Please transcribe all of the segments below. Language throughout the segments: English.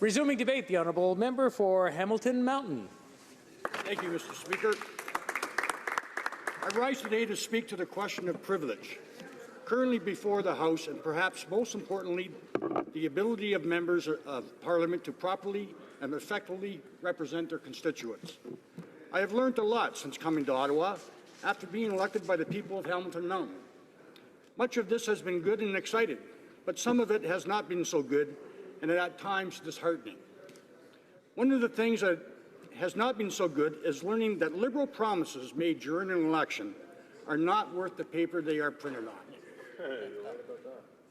Resuming debate, the honourable member for Hamilton Mountain. Thank you, Mr. Speaker. I rise today to speak to the question of privilege, currently before the House, and perhaps most importantly, the ability of members of Parliament to properly and effectively represent their constituents. I have learned a lot since coming to Ottawa after being elected by the people of Hamilton Mountain. Much of this has been good and exciting, but some of it has not been so good and at times disheartening. One of the things that has not been so good is learning that Liberal promises made during an election are not worth the paper they are printed on.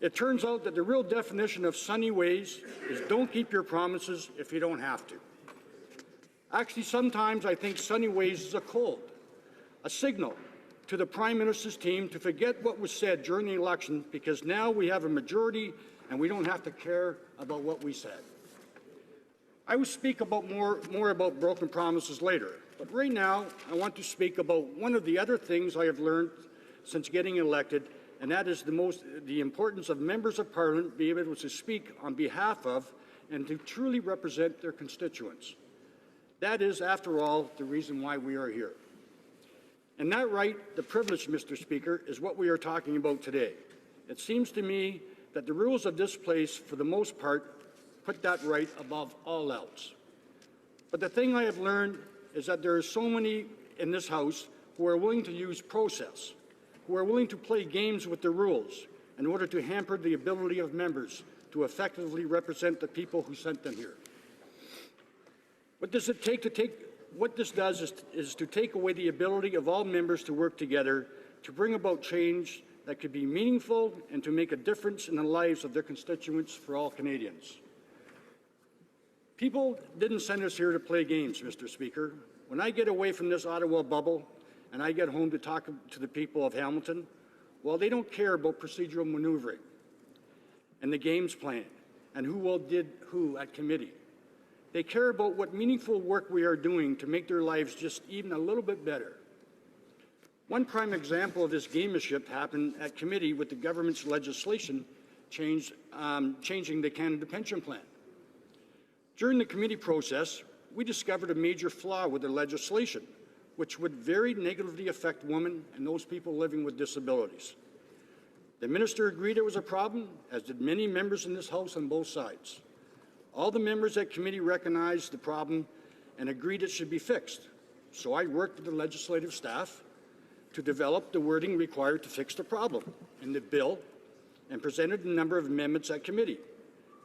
It turns out that the real definition of sunny ways is don't keep your promises if you don't have to. Actually, sometimes I think sunny ways is a signal to the Prime Minister's team to forget what was said during the election because now we have a majority and we don't have to care about what we said. I will speak about more about broken promises later, but right now I want to speak about one of the other things I have learned since getting elected, and that is the importance of members of Parliament being able to speak on behalf of and to truly represent their constituents. That is, after all, the reason why we are here. And that right, the privilege, Mr. Speaker, is what we are talking about today. It seems to me that the rules of this place, for the most part, put that right above all else. But the thing I have learned is that there are so many in this House who are willing to use process, who are willing to play games with the rules in order to hamper the ability of members to effectively represent the people who sent them here. What does it take to what this does is to take away the ability of all members to work together to bring about change that could be meaningful and to make a difference in the lives of their constituents for all Canadians. People didn't send us here to play games, Mr. Speaker. When I get away from this Ottawa bubble and I get home to talk to the people of Hamilton, well, they don't care about procedural maneuvering and the games plan and who did who at committee. They care about what meaningful work we are doing to make their lives just even a little bit better. One prime example of this gamemanship happened at committee with the government's legislation changing the Canada Pension Plan. During the committee process, we discovered a major flaw with the legislation, which would very negatively affect women and those people living with disabilities. The minister agreed it was a problem, as did many members in this House on both sides. All the members at committee recognized the problem and agreed it should be fixed. So I worked with the legislative staff to develop the wording required to fix the problem in the bill and presented a number of amendments at committee.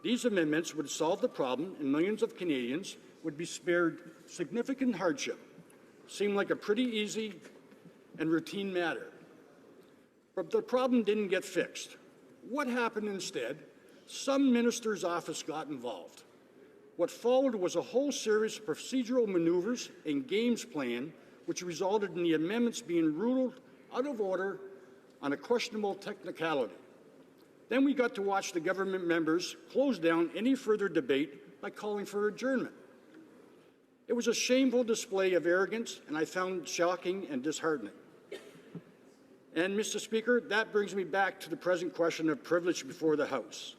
These amendments would solve the problem and millions of Canadians would be spared significant hardship. Seemed like a pretty easy and routine matter. But the problem didn't get fixed. What happened instead? Some minister's office got involved. What followed was a whole series of procedural maneuvers and games planned, which resulted in the amendments being ruled out of order on a questionable technicality. Then we got to watch the government members close down any further debate by calling for adjournment. It was a shameful display of arrogance, and I found shocking and disheartening. And, Mr. Speaker, that brings me back to the present question of privilege before the House.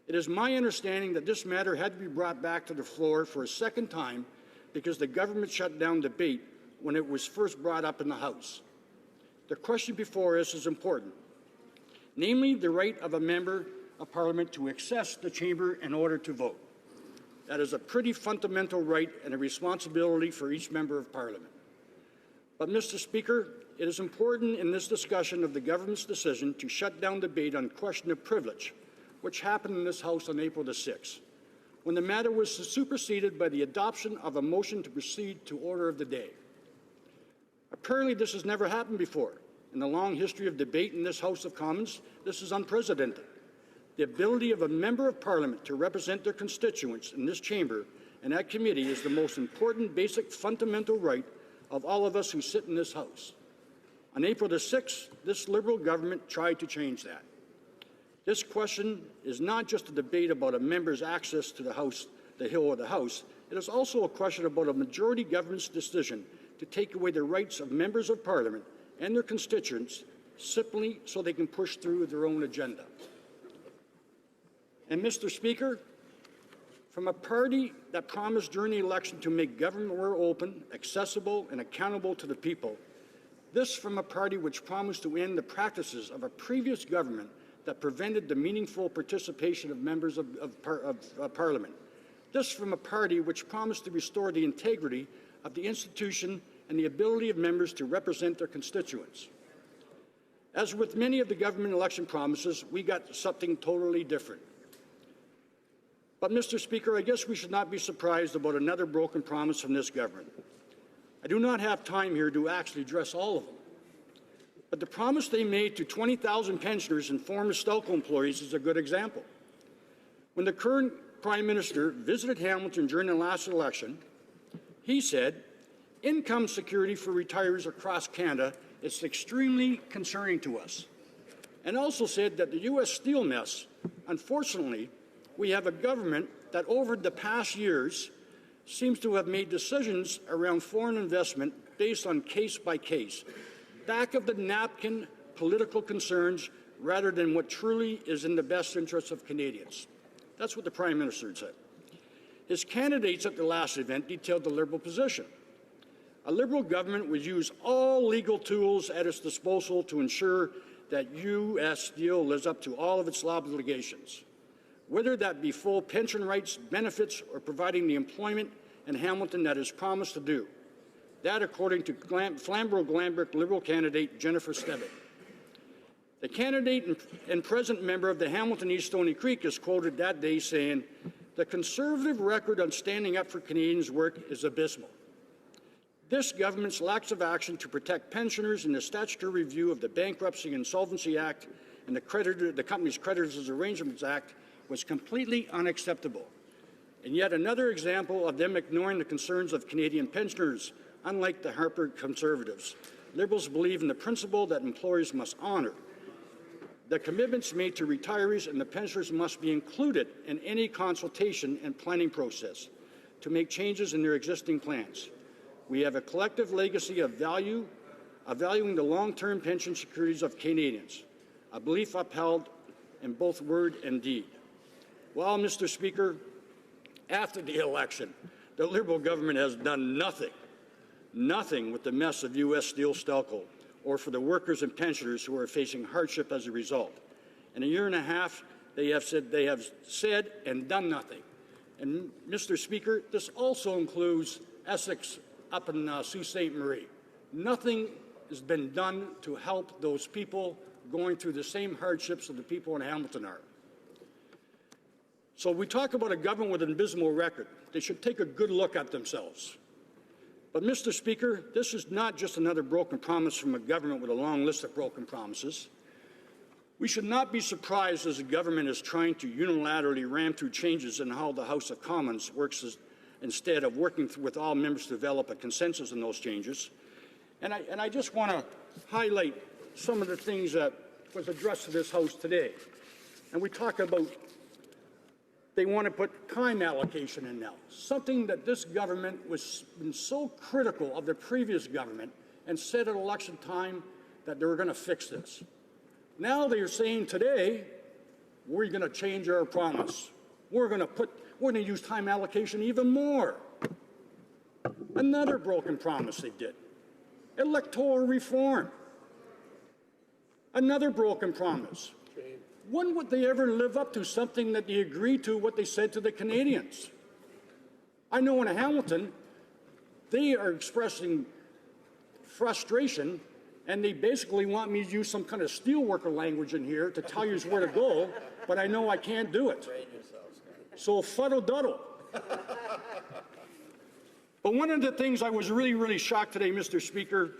It is my understanding that this matter had to be brought back to the floor for a second time because the government shut down debate when it was first brought up in the House. The question before us is important, namely the right of a member of Parliament to access the chamber in order to vote. That is a pretty fundamental right and a responsibility for each member of Parliament. But, Mr. Speaker, it is important in this discussion of the government's decision to shut down debate on question of privilege, which happened in this House on April the 6th, when the matter was superseded by the adoption of a motion to proceed to order of the day. Apparently, this has never happened before. In the long history of debate in this House of Commons, this is unprecedented. The ability of a member of Parliament to represent their constituents in this chamber and at committee is the most important, basic, fundamental right of all of us who sit in this House. On April the 6th, this Liberal government tried to change that. This question is not just a debate about a member's access to the House, the Hill of the House. It is also a question about a majority government's decision to take away the rights of members of Parliament and their constituents simply so they can push through their own agenda. And, Mr. Speaker, From a party that promised during the election to make government more open, accessible, and accountable to the people. This from a party which promised to end the practices of a previous government that prevented the meaningful participation of members of Parliament. This from a party which promised to restore the integrity of the institution and the ability of members to represent their constituents. As with many of the government election promises, we got something totally different. But, Mr. Speaker, I guess we should not be surprised about another broken promise from this government. I do not have time here to actually address all of them. But the promise they made to 20,000 pensioners and former Stelco employees is a good example. When the current Prime Minister visited Hamilton during the last election, he said, income security for retirees across Canada is extremely concerning to us, and also said that the U.S. steel mess, unfortunately, we have a government that over the past years seems to have made decisions around foreign investment based on case-by-case, back-of-the-napkin political concerns rather than what truly is in the best interests of Canadians. That's what the Prime Minister said. His candidates at the last event detailed the Liberal position. A Liberal government would use all legal tools at its disposal to ensure that U.S. Steel lives up to all of its obligations, whether that be full pension rights, benefits, or providing the employment in Hamilton that is promised to do. That, according to Flamborough-Glanbrook Liberal candidate Jennifer Stebbett. The candidate and present member of the Hamilton East Stony Creek is quoted that day saying, "The Conservative record on standing up for Canadians' work is abysmal. This government's lack of action to protect pensioners in the statutory review of the Bankruptcy and Insolvency Act and the Company's Creditors Arrangements Act was completely unacceptable, and yet another example of them ignoring the concerns of Canadian pensioners. Unlike the Harper Conservatives, Liberals believe in the principle that employers must honour the commitments made to retirees, and the pensioners must be included in any consultation and planning process to make changes in their existing plans. We have a collective legacy of valuing the long-term pension securities of Canadians, a belief upheld in both word and deed." Well, Mr. Speaker, after the election, the Liberal government has done nothing with the mess of U.S. Steel Stelco or for the workers and pensioners who are facing hardship as a result. In a year and a half, they have said and done nothing. And, Mr. Speaker, this also includes Essex up in Sault Ste. Marie. Nothing has been done to help those people going through the same hardships that the people in Hamilton are. So we talk about a government with an abysmal record. They should take a good look at themselves. But, Mr. Speaker, this is not just another broken promise from a government with a long list of broken promises. We should not be surprised as the government is trying to unilaterally ram through changes in how the House of Commons works instead of working with all members to develop a consensus on those changes. And I just want to highlight some of the things that was addressed to this House today. And we talk about they want to put time allocation in now, something that this government was been so critical of the previous government and said at election time that they were going to fix this. Now they are saying today, we're going to change our promise. We're going to use time allocation even more. Another broken promise they did. Electoral reform. Another broken promise. When would they ever live up to something that they agreed to, what they said to the Canadians? I know in Hamilton, they are expressing frustration, and they basically want me to use some kind of steelworker language in here to tell you where to go, but I know I can't do it. So fuddle-duddle. But one of the things I was really shocked today, Mr. Speaker,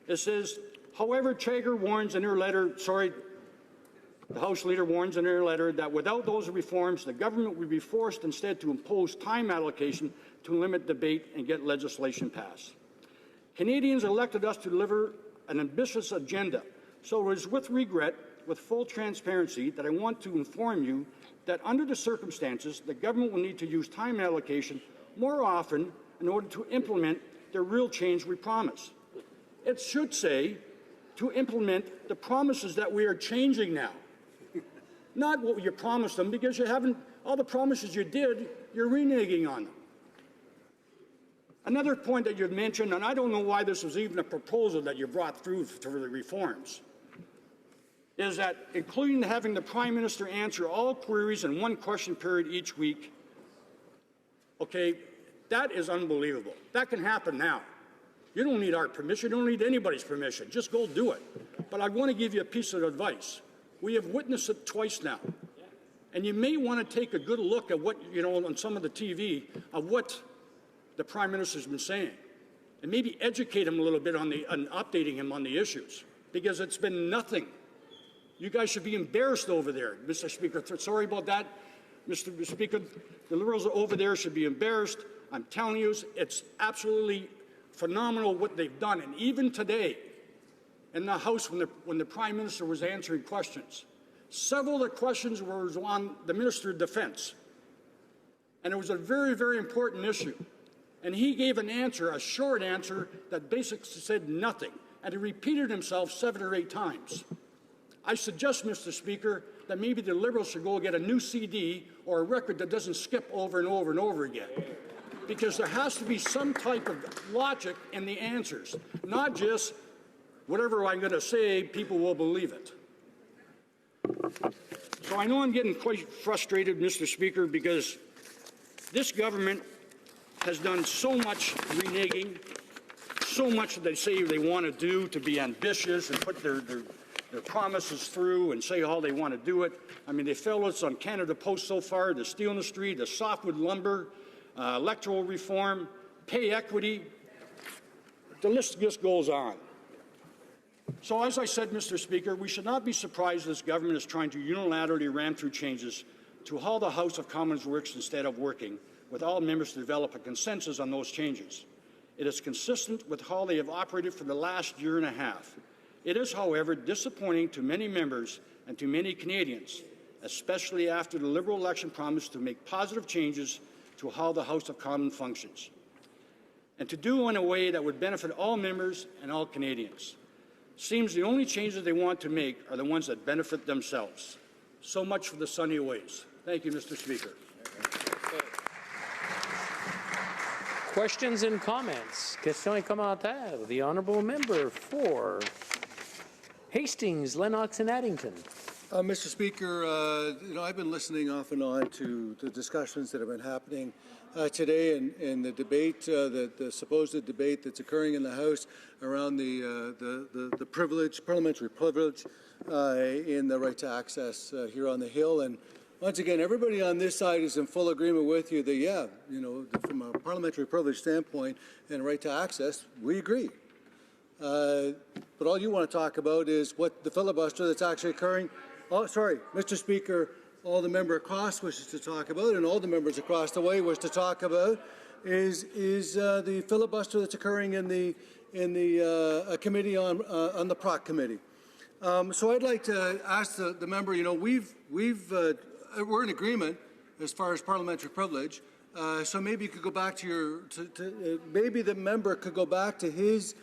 it says, however, Chagar warns in her letter, the House Leader warns in her letter that without those reforms, the government would be forced instead to impose time allocation to limit debate and get legislation passed. Canadians elected us to deliver an ambitious agenda, so it is with regret, with full transparency, that I want to inform you that under the circumstances, the government will need to use time allocation more often in order to implement the real change we promise. It should say to implement the promises that we are changing now. Not what you promised them, because you haven't All the promises you did, you're reneging on them. Another point that you've mentioned, and I don't know why this was even a proposal that you brought through for the reforms, is that including having the Prime Minister answer all queries in one question period each week, okay, that is unbelievable. That can happen now. You don't need our permission. You don't need anybody's permission. Just go do it. But I want to give you a piece of advice. We have witnessed it twice now. And you may want to take a good look at what, on some of the TV, of what the Prime Minister's been saying. And maybe educate him a little bit on updating him on the issues. Because it's been nothing. You guys should be embarrassed over there, Mr. Speaker. Sorry about that, Mr. Speaker. The Liberals over there should be embarrassed. I'm telling you, it's absolutely phenomenal what they've done. And even today, in the House, when the Prime Minister was answering questions, several of the questions were on the Minister of Defense. And it was a very, very important issue. And he gave an answer, a short answer, that basically said nothing. And he repeated himself 7 or 8 times. I suggest, Mr. Speaker, that maybe the Liberals should go get a new CD or a record that doesn't skip over and over and over again. Because there has to be some type of logic in the answers, not just whatever I'm going to say, people will believe it. So I know I'm getting quite frustrated, Mr. Speaker, because this government has done so much reneging, so much that they say they want to do to be ambitious and put their promises through and say how they want to do it. I mean, they failed us on Canada Post so far, the steel industry, the softwood lumber, electoral reform, pay equity. The list just goes on. So as I said, Mr. Speaker, we should not be surprised this government is trying to unilaterally ram through changes to how the House of Commons works instead of working with all members to develop a consensus on those changes. It is consistent with how they have operated for the last year and a half. It is, however, disappointing to many members and to many Canadians, especially after the Liberal election promise to make positive changes to how the House of Commons functions, and to do in a way that would benefit all members and all Canadians. Seems the only changes they want to make are the ones that benefit themselves. So much for the sunny ways. Thank you, Mr. Speaker. Questions and comments? Question commentaire. The honourable member for Hastings, Lennox and Addington. Mr. Speaker, I've been listening off and on to the discussions that have been happening today and the debate, the supposed debate that's occurring in the House around the privilege, parliamentary privilege in the right to access here on the Hill. And once again, everybody on this side is in full agreement with you that, yeah, from a parliamentary privilege standpoint and right to access, we agree. But all you want to talk about is what the filibuster that's actually occurring. Oh, sorry, Mr. Speaker, all the member across wishes to talk about, and all the members across the way wish to talk about, is the filibuster that's occurring in the committee on the PROC committee. So I'd like to ask the member. We're in agreement as far as parliamentary privilege. So maybe you could go back to maybe the member could go back to his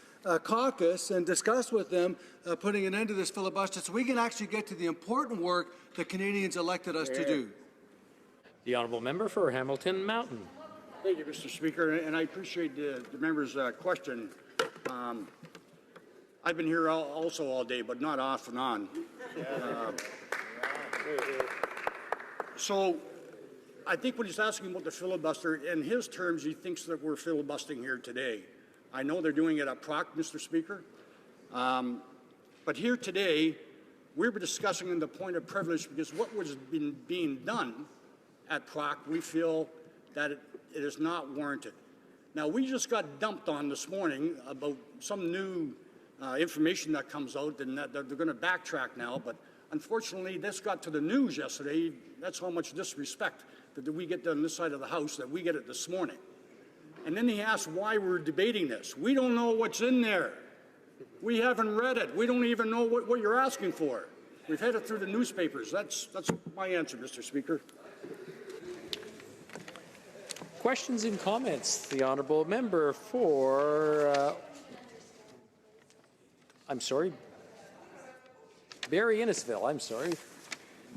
caucus and discuss with them putting an end to this filibuster so we can actually get to the important work that Canadians elected us to do. The honourable member for Hamilton Mountain. Thank you, Mr. Speaker, and I appreciate the member's question. I've been here also all day, but not off and on. So I think when he's asking about the filibuster, in his terms, he thinks that we're filibustering here today. I know they're doing it at PROC, Mr. Speaker. But here today, we're discussing the point of privilege because what was being done at PROC, we feel that it is not warranted. Now, we just got dumped on this morning about some new information that comes out and that they're going to backtrack now. But unfortunately, this got to the news yesterday. That's how much disrespect that we get on this side of the House that we get it this morning. And then he asked why we're debating this. We don't know what's in there. We haven't read it. We don't even know what you're asking for. We've had it through the newspapers. That's my answer, Mr. Speaker. Questions and comments. The honourable member for, Barrie Innisfil,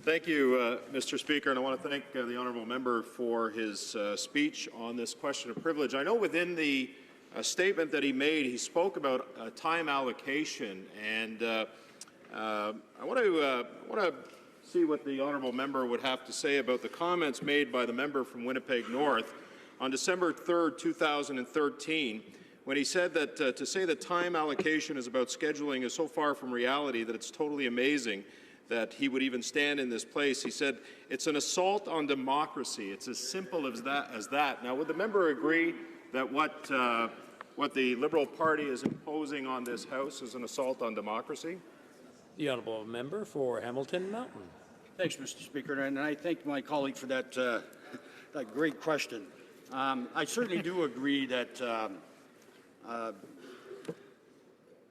Thank you, Mr. Speaker, and I want to thank the honourable member for his speech on this question of privilege. I know within the statement that he made, he spoke about time allocation, and I want to see what the honourable member would have to say about the comments made by the member from Winnipeg North on December 3rd, 2013, when he said that to say that time allocation is about scheduling is so far from reality that it's totally amazing that he would even stand in this place. He said, it's an assault on democracy. It's as simple as that. Now, would the member agree that what the Liberal Party is imposing on this House is an assault on democracy? The honourable member for Hamilton Mountain. Thanks, Mr. Speaker, and I thank my colleague for that, that great question. I certainly do agree that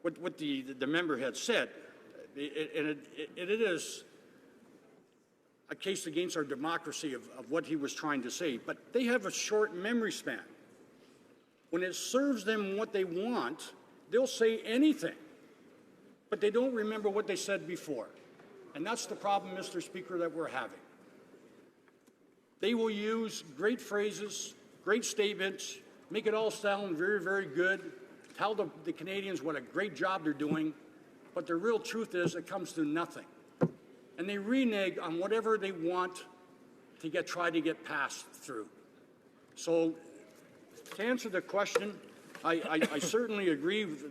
what the member had said, it is a case against our democracy of what he was trying to say, but they have a short memory span. When it serves them what they want, they'll say anything, but they don't remember what they said before. And that's the problem, Mr. Speaker, that we're having. They will use great phrases, great statements, make it all sound very, very good, tell the Canadians what a great job they're doing, but the real truth is it comes to nothing. And they renege on whatever they want to try to get passed through. So to answer the question, I certainly agree with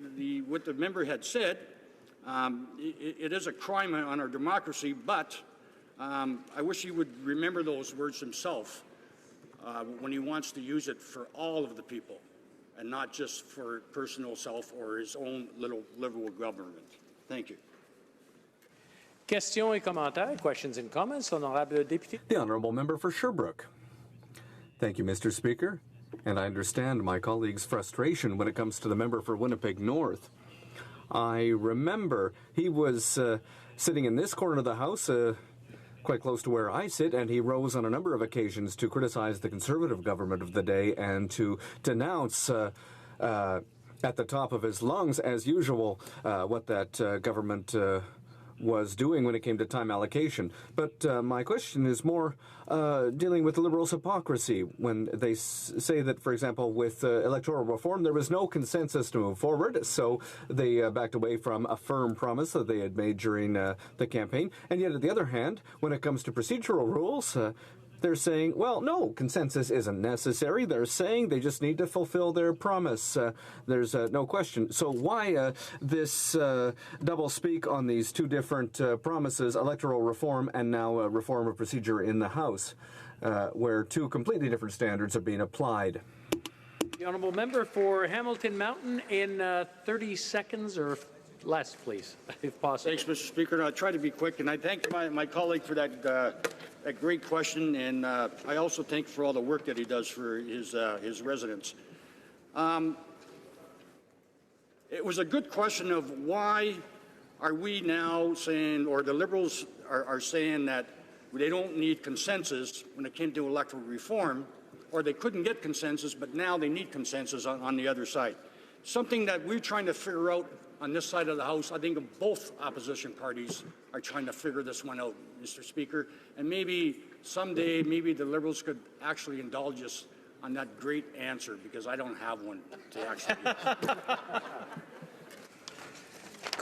what the member had said. It is a crime on our democracy, but I wish he would remember those words himself when he wants to use it for all of the people and not just for personal self or his own little liberal government. Thank you. Questions et commentaires, questions and comments, honorable député. The honourable member for Sherbrooke. Thank you, Mr. Speaker. And I understand my colleague's frustration when it comes to the member for Winnipeg North. I remember he was sitting in this corner of the House, quite close to where I sit, and he rose on a number of occasions to criticize the Conservative government of the day and to denounce at the top of his lungs, as usual, what that government was doing when it came to time allocation. But my question is more dealing with the Liberals' hypocrisy when they say that, for example, with electoral reform, there was no consensus to move forward, so they backed away from a firm promise that they had made during the campaign. And yet, on the other hand, when it comes to procedural rules, they're saying, well, no, consensus isn't necessary. They're saying they just need to fulfill their promise. There's no question. So why this double speak on these two different promises, electoral reform and now reform of procedure in the House, where two completely different standards are being applied? The honourable member for Hamilton Mountain in 30 seconds or less, please, if possible. Thanks, Mr. Speaker. And I'll try to be quick, and I thank my colleague for that great question, and I also thank for all the work that he does for his residents. It was a good question of why are we now saying, or the Liberals are saying that they don't need consensus when it came to electoral reform, or they couldn't get consensus, but now they need consensus on the other side. Something that we're trying to figure out on this side of the House. I think both opposition parties are trying to figure this one out, Mr. Speaker. And maybe someday, maybe the Liberals could actually indulge us on that great answer, because I don't have one to actually give.